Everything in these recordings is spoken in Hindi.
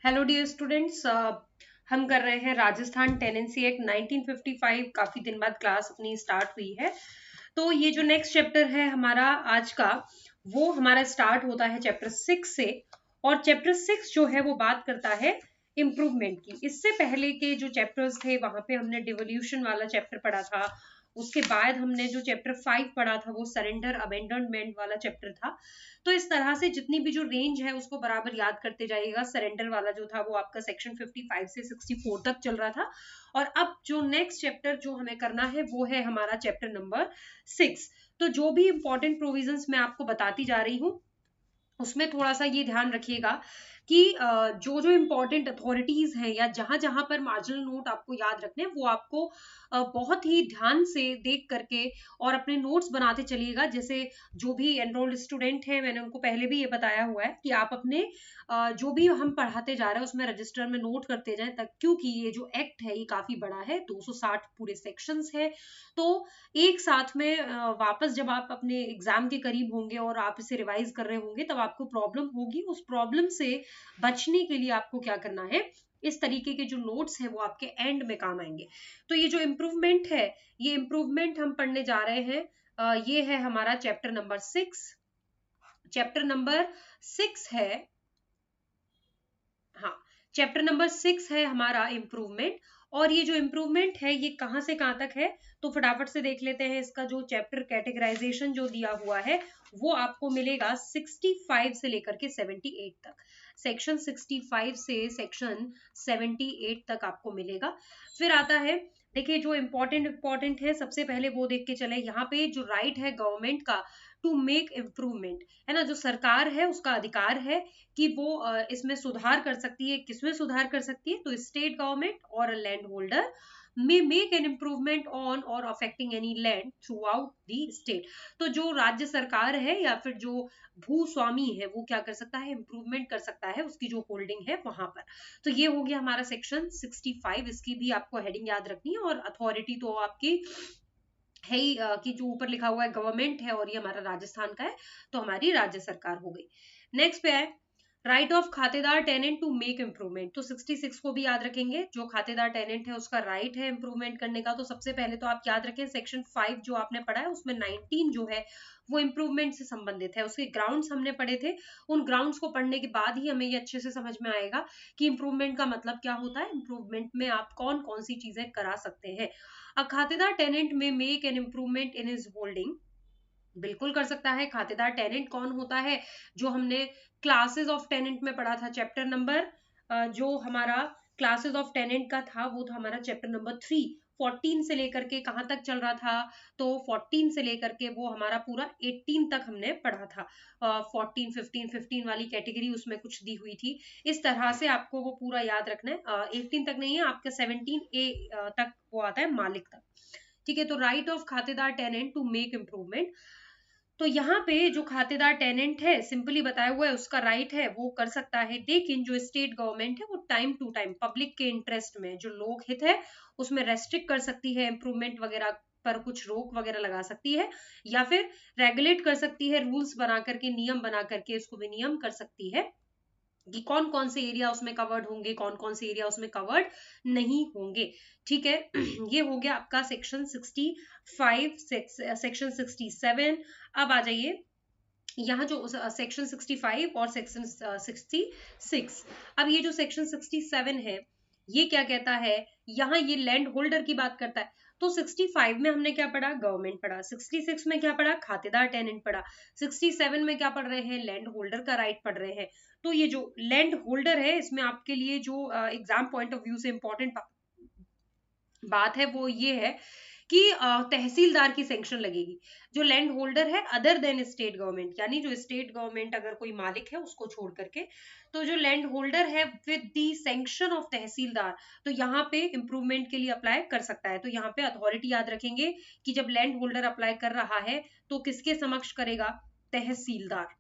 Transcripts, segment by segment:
हेलो डियर स्टूडेंट्स, हम कर रहे हैं राजस्थान टेनेंसी एक्ट 1955। काफी दिन बाद क्लास अपनी स्टार्ट हुई है। तो ये जो नेक्स्ट चैप्टर है हमारा आज का, वो हमारा स्टार्ट होता है चैप्टर 6 से। और चैप्टर 6 जो है वो बात करता है इम्प्रूवमेंट की। इससे पहले के जो चैप्टर्स थे वहां पे हमने डिवोल्यूशन वाला चैप्टर पढ़ा था। उसके बाद हमने जो चैप्टर 5 पढ़ा था वो सरेंडर अबेंडनमेंट वाला चैप्टर था। तो इस तरह से जितनी भी जो रेंज है उसको बराबर याद करते जाइएगा। सरेंडर वाला जो था वो आपका सेक्शन 55 से 64 तक चल रहा था। और अब जो नेक्स्ट चैप्टर जो हमें करना है वो है हमारा चैप्टर नंबर 6। तो जो भी इंपॉर्टेंट प्रोविजंस मैं आपको बताती जा रही हूँ उसमें थोड़ा सा ये ध्यान रखिएगा कि जो जो इम्पोर्टेंट अथॉरिटीज हैं या जहां जहां पर मार्जिनल नोट आपको याद रखने हैं वो आपको बहुत ही ध्यान से देख करके और अपने नोट्स बनाते चलिएगा। जैसे जो भी एनरोल्ड स्टूडेंट हैं, मैंने उनको पहले भी ये बताया हुआ है कि आप अपने जो भी हम पढ़ाते जा रहे हैं उसमें रजिस्टर में नोट करते जाएं, तक क्योंकि ये जो एक्ट है ये काफी बड़ा है, 260 पूरे सेक्शंस है। तो एक साथ में वापस जब आप अपने एग्जाम के करीब होंगे और आप इसे रिवाइज कर रहे होंगे तब आपको प्रॉब्लम होगी। उस प्रॉब्लम से बचने के लिए आपको क्या करना है, इस तरीके के जो नोट्स हैं वो आपके एंड में काम आएंगे। तो ये जो इम्प्रूवमेंट है, ये इम्प्रूवमेंट हम पढ़ने जा रहे हैं। ये है हमारा चैप्टर नंबर 6। चैप्टर नंबर 6 है, हाँ, चैप्टर नंबर 6 है हमारा इम्प्रूवमेंट। और ये जो इम्प्रूवमेंट है ये कहाँ से कहाँ तक है, तो फटाफट से देख लेते हैं। इसका जो चैप्टर कैटेगराइजेशन जो दिया हुआ है वो आपको मिलेगा 65 से लेकर के 78 तक। सेक्शन 65 से सेक्शन 78 तक आपको मिलेगा। फिर आता है, देखिए जो इम्पोर्टेंट है सबसे पहले वो देख के चले। यहाँ पे जो राइट है गवर्नमेंट का टू मेक इम्प्रूवमेंट, है ना, जो सरकार है उसका अधिकार है कि वो इसमें सुधार कर सकती है। किसमें सुधार कर सकती है, तो स्टेट गवर्नमेंट और land holder may make an improvement on or affecting any land throughout the state। तो जो राज्य सरकार है या फिर जो भूस्वामी है वो क्या कर सकता है, इम्प्रूवमेंट कर सकता है उसकी जो होल्डिंग है वहां पर। तो ये हो गया हमारा सेक्शन 65। इसकी भी आपको हेडिंग याद रखनी है। और अथॉरिटी तो आपकी है ही कि जो ऊपर लिखा हुआ है गवर्नमेंट है और ये हमारा राजस्थान का है, तो हमारी राज्य सरकार हो गई। नेक्स्ट पे है राइट ऑफ खातेदार टेनेंट टू मेक इम्प्रूवमेंट। तो 66 को भी याद रखेंगे। जो खातेदार टेनेंट है उसका राइट है इम्प्रूवमेंट करने का। तो सबसे पहले तो आप याद रखें सेक्शन 5 जो आपने पढ़ा है उसमें 19 जो है वो इम्प्रूवमेंट से संबंधित है। उसके ग्राउंड्स हमने पढ़े थे। उन ग्राउंड्स को पढ़ने के बाद ही हमें ये अच्छे से समझ में आएगा कि इम्प्रूवमेंट का मतलब क्या होता है, इम्प्रूवमेंट में आप कौन कौन सी चीजें करा सकते हैं। अ खातेदार टेनेंट में make an improvement in his holding, बिल्कुल कर सकता है। खातेदार टेनेंट कौन होता है, जो हमने क्लासेस ऑफ टेनेंट में पढ़ा था। चैप्टर नंबर जो हमारा क्लासेस ऑफ टेनेंट का था वो था हमारा चैप्टर नंबर 3। 14 से लेकर के कहाँ तक चल रहा था, तो 14 से लेकर के वो हमारा पूरा 18 तक हमने पढ़ा था। 14 15 वाली कैटेगरी उसमें कुछ दी हुई थी। इस तरह से आपको वो पूरा याद रखना है। 18 तक नहीं है आपका, 17A तक वो आता है, मालिक तक। ठीक है, तो राइट ऑफ खातेदार टेनेंट टू मेक इम्प्रूवमेंट। तो यहाँ पे जो खातेदार टेनेंट है सिंपली बताया हुआ है उसका राइट है वो कर सकता है। लेकिन जो स्टेट गवर्नमेंट है वो टाइम टू टाइम पब्लिक के इंटरेस्ट में जो लोक हित है उसमें रेस्ट्रिक्ट कर सकती है, इम्प्रूवमेंट वगैरह पर कुछ रोक वगैरह लगा सकती है, या फिर रेगुलेट कर सकती है, रूल्स बना करके, नियम बना करके इसको विनियम कर सकती है कि कौन कौन से एरिया उसमें कवर्ड होंगे, कौन कौन से एरिया उसमें कवर्ड नहीं होंगे। ठीक है, ये हो गया आपका सेक्शन 65। सेक्शन 67। अब आ जाइए यहाँ जो सेक्शन 65 और सेक्शन 66। अब ये जो सेक्शन 67 है ये क्या कहता है, यहाँ ये लैंड होल्डर की बात करता है। तो 65 में हमने क्या पढ़ा, गवर्नमेंट पढ़ा। 66 में क्या पढ़ा, खातेदार टेनेंट पढ़ा। 67 में क्या पढ़ रहे हैं, लैंड होल्डर का राइट पढ़ रहे हैं। तो ये जो लैंड होल्डर है इसमें आपके लिए जो एग्जाम पॉइंट ऑफ व्यू से इंपॉर्टेंट बात है वो ये है कि तहसीलदार की सैंक्शन लगेगी। जो लैंड होल्डर है अदर देन स्टेट गवर्नमेंट, यानी जो स्टेट गवर्नमेंट अगर कोई मालिक है उसको छोड़ करके, तो जो लैंड होल्डर है विद दी सैंक्शन ऑफ तहसीलदार, तो यहाँ पे इंप्रूवमेंट के लिए अप्लाई कर सकता है। तो यहाँ पे अथॉरिटी याद रखेंगे कि जब लैंड होल्डर अप्लाई कर रहा है तो किसके समक्ष करेगा, तहसीलदार।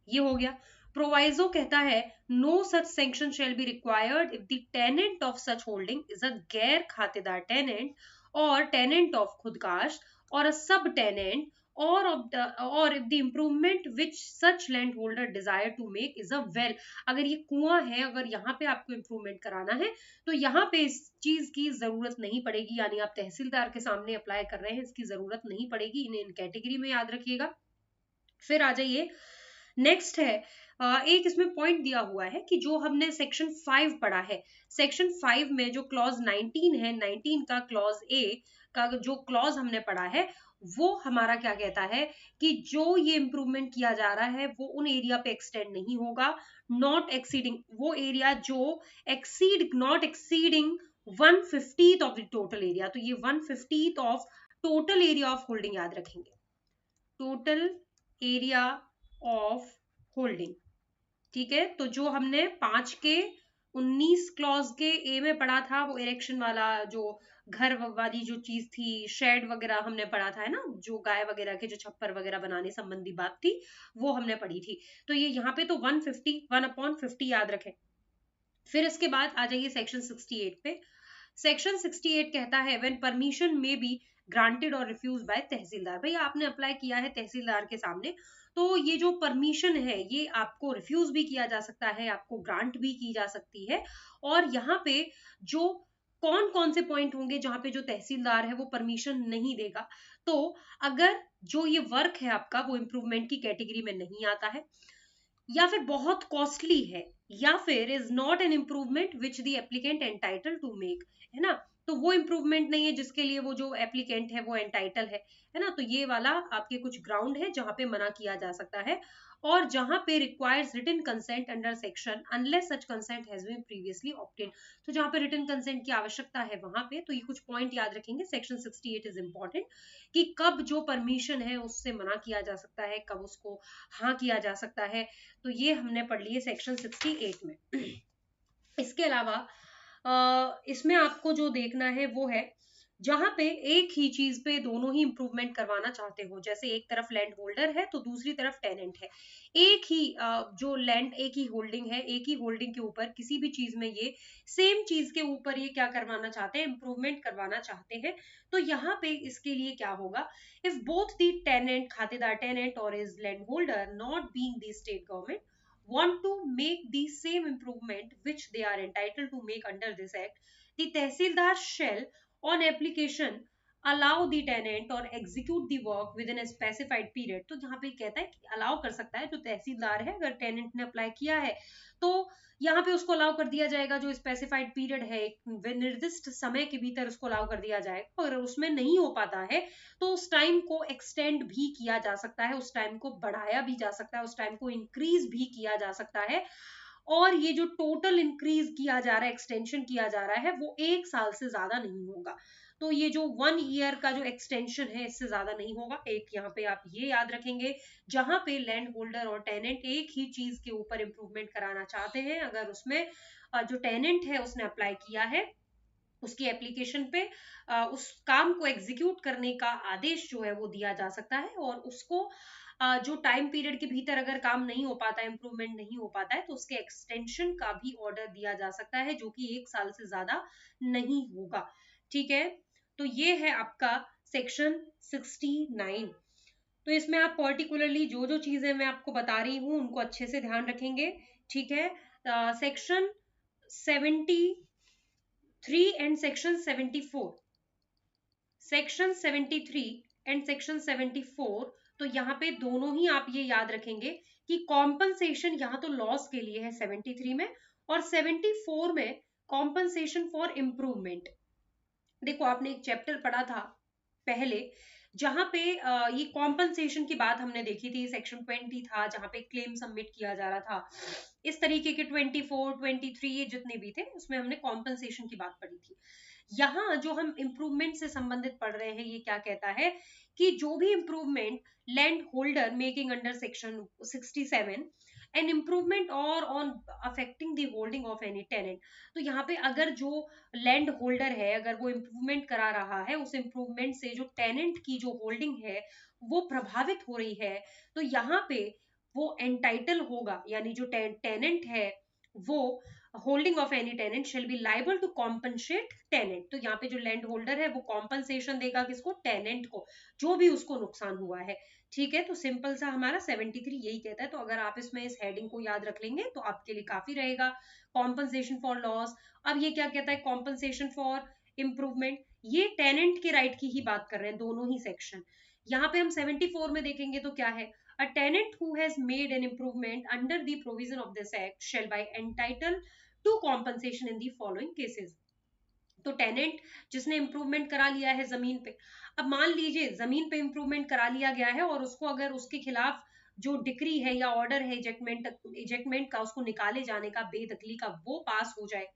ये हो गया। प्रोवाइजो कहता है no such sanction shall be required if the tenant of such holding is a गैर खातेदार टेनेंट और टेनेंट ऑफ खुदकाश और अ सब tenant or if the improvement which such landholder desire to make is a well, अगर ये कुआं है, अगर यहाँ पे आपको इम्प्रूवमेंट कराना है तो यहाँ पे इस चीज की जरूरत नहीं पड़ेगी, यानी आप तहसीलदार के सामने अप्लाई कर रहे हैं, इसकी जरूरत नहीं पड़ेगी, इन्हें इन कैटेगरी में याद रखिएगा। फिर आ जाइए, नेक्स्ट है एक इसमें पॉइंट दिया हुआ है कि जो हमने सेक्शन 5 पढ़ा है, सेक्शन 5 में जो क्लॉज 19 है, 19 का क्लॉज ए का जो क्लॉज हमने पढ़ा है, वो हमारा क्या कहता है कि जो ये इंप्रूवमेंट किया जा रहा है वो उन एरिया पे एक्सटेंड नहीं होगा, नॉट एक्सीडिंग, वो एरिया जो not exceeding 1/50 of the total area, तो ये 1/50 of total area of holding याद रखेंगे, टोटल एरिया ऑफ होल्डिंग। ठीक है, तो जो हमने 5 के 19 क्लॉज के ए में पढ़ा था, वो इरेक्शन वाला जो घर वाली जो चीज थी, शेड वगैरह हमने पढ़ा था, है ना, जो गाय वगैरह के जो छप्पर वगैरह बनाने संबंधी बात थी, वो हमने पढ़ी थी। तो ये यहाँ पे तो 1/50 याद रखें। फिर इसके बाद आ जाइए सेक्शन 68 पे। सेक्शन 68 कहता है व्हेन परमिशन में बी ग्रांटेड और रिफ्यूज बाय तहसीलदार। भैया आपने अप्लाई किया है तहसीलदार के सामने, तो ये जो परमिशन है ये आपको रिफ्यूज भी किया जा सकता है, आपको ग्रांट भी की जा सकती है। और यहाँ पे जो कौन कौन से पॉइंट होंगे जहां पे जो तहसीलदार है वो परमिशन नहीं देगा, तो अगर जो ये वर्क है आपका वो इम्प्रूवमेंट की कैटेगरी में नहीं आता है, या फिर बहुत कॉस्टली है, या फिर is not an improvement which the applicant entitle to make, है ना, तो वो इम्प्रूवमेंट नहीं है जिसके लिए वो जो एप्लीकेंट है वो एंटाइटल है ना, तो ये वाला आपके कुछ ग्राउंड है जहां पे मना किया जा सकता है। और जहां पे requires written consent under section unless such consent has been previously obtain, तो जहां पे रिटन कंसेंट की आवश्यकता है वहां पे, तो ये कुछ पॉइंट याद रखेंगे, सेक्शन 68 इज इंपॉर्टेंट, कि कब जो परमिशन है उससे मना किया जा सकता है, कब उसको हाँ किया जा सकता है, तो ये हमने पढ़ लिए सेक्शन 68 में। इसके अलावा इसमें आपको जो देखना है वो है जहां पे एक ही चीज पे दोनों ही इंप्रूवमेंट करवाना चाहते हो, जैसे एक तरफ लैंड होल्डर है तो दूसरी तरफ टेनेंट है, एक ही जो लैंड, एक ही होल्डिंग है, एक ही होल्डिंग के ऊपर किसी भी चीज में ये सेम चीज के ऊपर ये क्या करवाना चाहते हैं, इंप्रूवमेंट करवाना चाहते हैं, तो यहाँ पे इसके लिए क्या होगा, इफ बोथ द टेनेंट, खातेदार टेनेंट और is land holder not being the state government want to make the same improvement which they are entitled to make under this act, the tehsildar shall on application allow the tenant or execute the work within a specified period। तो जहाँ पे कहता है कि अलाउ कर सकता है जो तहसीलदार है, अगर टेनेंट ने अप्लाई किया है तो यहाँ पे उसको अलाउ कर दिया जाएगा, जो स्पेसिफाइड पीरियड है, निर्दिष्ट समय के भीतर उसको अलाउ कर दिया जाएगा। अगर उसमें नहीं हो पाता है तो उस टाइम को एक्सटेंड भी किया जा सकता है, उस टाइम को बढ़ाया भी जा सकता है, उस टाइम को इंक्रीज भी किया जा सकता है। और ये जो टोटल इंक्रीज किया जा रहा है, एक्सटेंशन किया जा रहा है, वो 1 साल से ज्यादा नहीं होगा। तो ये जो 1 ईयर का जो एक्सटेंशन है इससे ज्यादा नहीं होगा, एक यहाँ पे आप ये याद रखेंगे। जहां पे लैंड होल्डर और टेनेंट एक ही चीज के ऊपर इंप्रूवमेंट कराना चाहते हैं, अगर उसमें जो टेनेंट है उसने अप्लाई किया है, उसकी एप्लीकेशन पे उस काम को एग्जीक्यूट करने का आदेश जो है वो दिया जा सकता है, और उसको जो टाइम पीरियड के भीतर अगर काम नहीं हो पाता है, इंप्रूवमेंट नहीं हो पाता है, तो उसके एक्सटेंशन का भी ऑर्डर दिया जा सकता है, जो कि 1 साल से ज्यादा नहीं होगा। ठीक है, तो ये है आपका सेक्शन 69। तो इसमें आप पर्टिकुलरली जो जो चीजें मैं आपको बता रही हूँ उनको अच्छे से ध्यान रखेंगे। ठीक है, section 73 and section 74, section 73 and section 74, तो यहाँ पे दोनों ही आप ये याद रखेंगे कि कॉम्पनसेशन यहाँ तो लॉस के लिए है 73 में, और 74 में कॉम्पनसेशन फॉर इम्प्रूवमेंट। देखो आपने एक चैप्टर पढ़ा था पहले जहां पे ये कॉम्पनसेशन की बात हमने देखी थी, सेक्शन 20 था जहां पे क्लेम सबमिट किया जा रहा था, इस तरीके के 24, 23 ये जितने भी थे उसमें हमने कॉम्पनसेशन की बात पढ़ी थी। यहाँ जो हम इम्प्रूवमेंट से संबंधित पढ़ रहे हैं ये क्या कहता है कि जो भी improvement land holder making under section 67 an improvement और on affecting the holding of any tenant, तो यहाँ पे अगर जो लैंड होल्डर है अगर वो इम्प्रूवमेंट करा रहा है, उस इम्प्रूवमेंट से जो टेनेंट की जो होल्डिंग है वो प्रभावित हो रही है, तो यहाँ पे वो एंटाइटल होगा, यानी जो टेनेंट है वो holding of any tenant shall be liable to compensate tenant. तो यहाँ पे जो लैंड होल्डर है वो कॉम्पनसेशन देगा किसको, टेनेंट को, जो भी उसको नुकसान हुआ है। ठीक है, तो सिंपल सा हमारा 73 यही कहता है। तो अगर आप इसमें इस हेडिंग को याद रख लेंगे तो आपके लिए काफी रहेगा, कॉम्पनसेशन फॉर लॉस। अब ये क्या कहता है, कॉम्पनसेशन फॉर इम्प्रूवमेंट, ये टेनेंट के राइट की ही बात कर रहे हैं दोनों ही सेक्शन। यहाँ पे हम 74 में देखेंगे तो क्या है, a tenant who has made an improvement under the provision of this act shall be entitled to compensation in the following cases। तो टेनेंट जिसने इंप्रूवमेंट करा लिया है जमीन पे, अब मान लीजिए जमीन पे इंप्रूवमेंट करा लिया गया है और उसको अगर उसके खिलाफ जो डिक्री है या ऑर्डर है इजेक्टमेंट का, उसको निकाले जाने का, बेदखली का, वो पास हो जाए,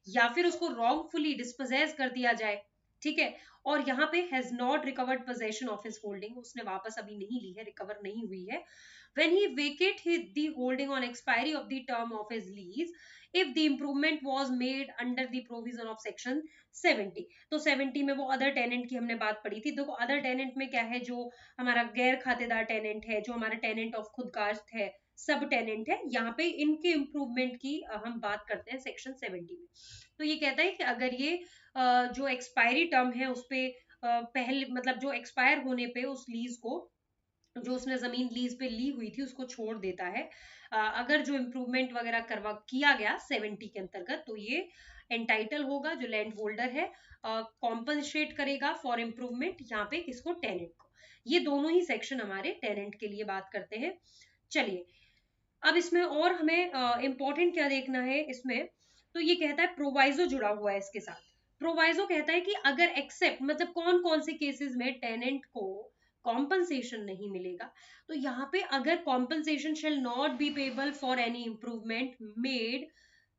या फिर उसको रॉन्गफुली डिस्पोजेस कर दिया जाए, ठीक है, और यहाँ पे has not recovered possession of his holding, उसने वापस अभी नहीं ली है, रिकवर नहीं हुई है, when he vacate the holding on expiry of the term of his lease if the improvement was made under the provision of section 70। तो 70 में वो अदर टेनेंट की हमने बात पढ़ी थी। देखो अदर टेनेंट में क्या है, जो हमारा गैर खातेदार टेनेंट है, जो हमारा टेनेंट ऑफ खुदकाश्त है, सब टेनेंट है, यहाँ पे इनके इम्प्रूवमेंट की हम बात करते हैं सेक्शन 70 में। तो ये कहता है कि अगर ये जो एक्सपायरी टर्म है उस पे पहले, मतलब जो एक्सपायर होने पे उस लीज को, जो उसने जमीन लीज पे ली हुई थी उसको छोड़ देता है, अगर जो इम्प्रूवमेंट वगैरह करवा किया गया 70 के अंतर्गत, तो ये एंटाइटल होगा जो लैंड होल्डर है, कॉम्पनसेट करेगा फॉर इम्प्रूवमेंट यहाँ पे किसको, टेनेंट को। ये दोनों ही सेक्शन हमारे टेनेंट के लिए बात करते हैं। चलिए अब इसमें और हमें इंपॉर्टेंट क्या देखना है इसमें, तो ये कहता है प्रोवाइजो जुड़ा हुआ है इसके साथ। प्रोवाइजो कहता है कि अगर एक्सेप्ट, मतलब कौन कौन से केसेस में टेनेंट को कॉम्पनसेशन नहीं मिलेगा, तो यहाँ पे अगर compensation shall not be payable for any improvement made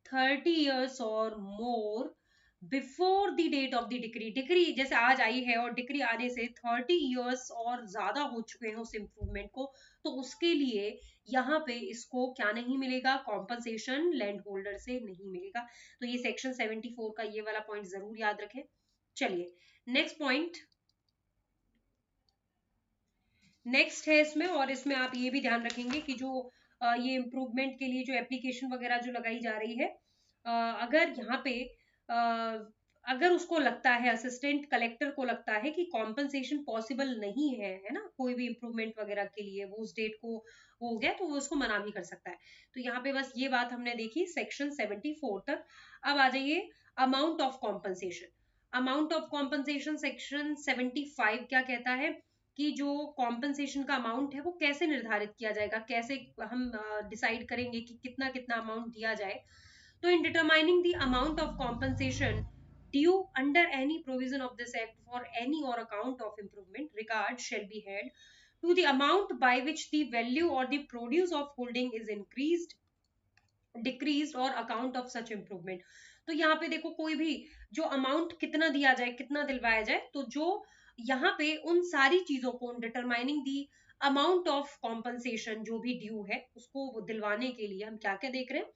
30 years और more before the date of the decree, decree जैसे आज आई है और डिक्री आने से 30 years और ज्यादा हो चुके हैं उस इम्प्रूवमेंट को, तो उसके लिए यहाँ पे इसको क्या नहीं मिलेगा, कॉम्पनसेशन लैंड होल्डर से नहीं मिलेगा। तो ये सेक्शन 74 का ये वाला पॉइंट जरूर याद रखें। चलिए नेक्स्ट पॉइंट, नेक्स्ट है इसमें, और इसमें आप ये भी ध्यान रखेंगे कि जो ये इम्प्रूवमेंट के लिए जो एप्लीकेशन वगैरह जो लगाई जा रही है, अगर यहाँ पे अगर उसको लगता है, असिस्टेंट कलेक्टर को लगता है कि कॉम्पनसेशन पॉसिबल नहीं है ना, कोई भी इम्प्रूवमेंट वगैरह के लिए, वो उस डेट को हो गया, तो वो उसको मना भी कर सकता है। तो यहाँ पे बस ये बात हमने देखी सेक्शन 74 तक। अब आ जाइए amount of compensation. Amount of compensation section 75 क्या कहता है कि जो कॉम्पनसेशन का अमाउंट है वो कैसे निर्धारित किया जाएगा, कैसे हम डिसाइड करेंगे कि कितना कितना अमाउंट दिया जाए। तो in determining the amount of compensation due under any provision of this act for any or account of improvement, regard shall be held to the amount by which the value or the produce of holding is increased, decreased or account of such improvement। तो यहाँ पे देखो कोई भी जो अमाउंट कितना दिया जाए, कितना दिलवाया जाए, तो जो यहाँ पे उन सारी चीजों को determining the amount of compensation जो भी ड्यू है उसको दिलवाने के लिए हम क्या क्या देख रहे हैं,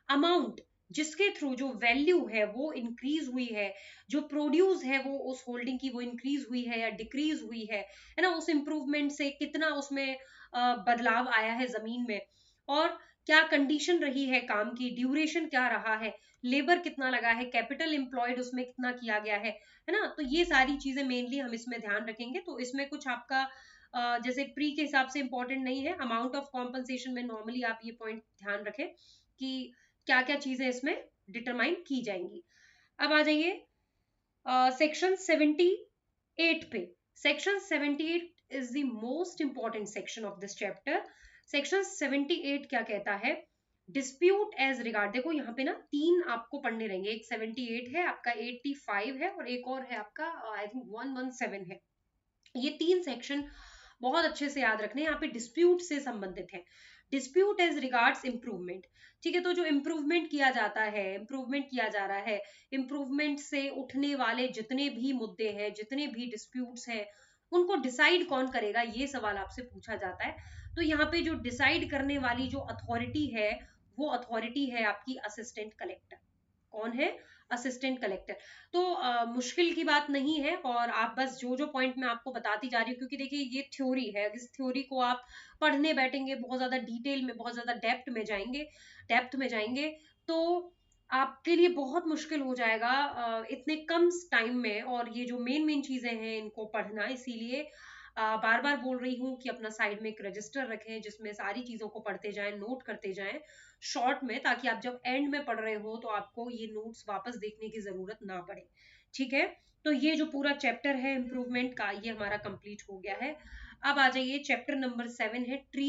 अमाउंट जिसके थ्रू जो वैल्यू है वो इंक्रीज हुई है, जो प्रोड्यूस है वो उस होल्डिंग की वो इंक्रीज हुई है या डिक्रीज हुई है ना, उस इंप्रूवमेंट से कितना उसमें बदलाव आया है जमीन में, और क्या कंडीशन रही है काम की, ड्यूरेशन क्या रहा है, लेबर कितना लगा है, कैपिटल एम्प्लॉयड उसमें कितना किया गया है ना। तो ये सारी चीजें मेनली हम इसमें ध्यान रखेंगे। तो इसमें कुछ आपका जैसे प्री के हिसाब से इंपॉर्टेंट नहीं है, अमाउंट ऑफ कॉम्पनसेशन में नॉर्मली आप ये पॉइंट ध्यान रखें कि क्या क्या चीजें इसमें डिटरमाइन की जाएंगी। अब आ जाइए सेक्शन 78 पे। Section 78 is the most important section of this chapter. Section 78 क्या कहता है, डिस्प्यूट एज रिगार्ड, देखो यहाँ पे ना तीन आपको पढ़ने रहेंगे, एक 78 है आपका, 85 है और एक और है आपका आई थिंक 117 है। ये तीन सेक्शन बहुत अच्छे से याद रखने, यहाँ पे डिस्प्यूट से संबंधित है। डिस्प्यूट एज रिगार्ड्स इम्प्रूवमेंट, ठीक है, तो जो इम्प्रूवमेंट किया जाता है, इम्प्रूवमेंट किया जा रहा है, इम्प्रूवमेंट से उठने वाले जितने भी मुद्दे हैं, जितने भी डिस्प्यूट्स हैं, उनको डिसाइड कौन करेगा, ये सवाल आपसे पूछा जाता है। तो यहाँ पे जो डिसाइड करने वाली जो अथॉरिटी है वो अथॉरिटी है आपकी असिस्टेंट कलेक्टर। कौन है, असिस्टेंट कलेक्टर। तो मुश्किल की बात नहीं है, और आप बस जो जो पॉइंट मैं आपको बताती जा रही हूँ, क्योंकि देखिए ये थ्योरी है, इस थ्योरी को आप पढ़ने बैठेंगे बहुत ज्यादा डिटेल में, बहुत ज्यादा डेप्थ में जाएंगे तो आपके लिए बहुत मुश्किल हो जाएगा इतने कम टाइम में, और ये जो मेन मेन चीजें हैं इनको पढ़ना। इसीलिए बार बार बोल रही हूँ कि अपना साइड में एक रजिस्टर रखें जिसमें सारी चीजों को पढ़ते जाएं, नोट करते जाएं शॉर्ट में, ताकि आप जब एंड में पढ़ रहे हो तो आपको ये नोट्स वापस देखने की जरूरत ना पड़े। ठीक है, तो ये जो पूरा चैप्टर है इम्प्रूवमेंट का, ये हमारा कंप्लीट हो गया है। अब आ जाइए, चैप्टर नंबर 7 है ट्री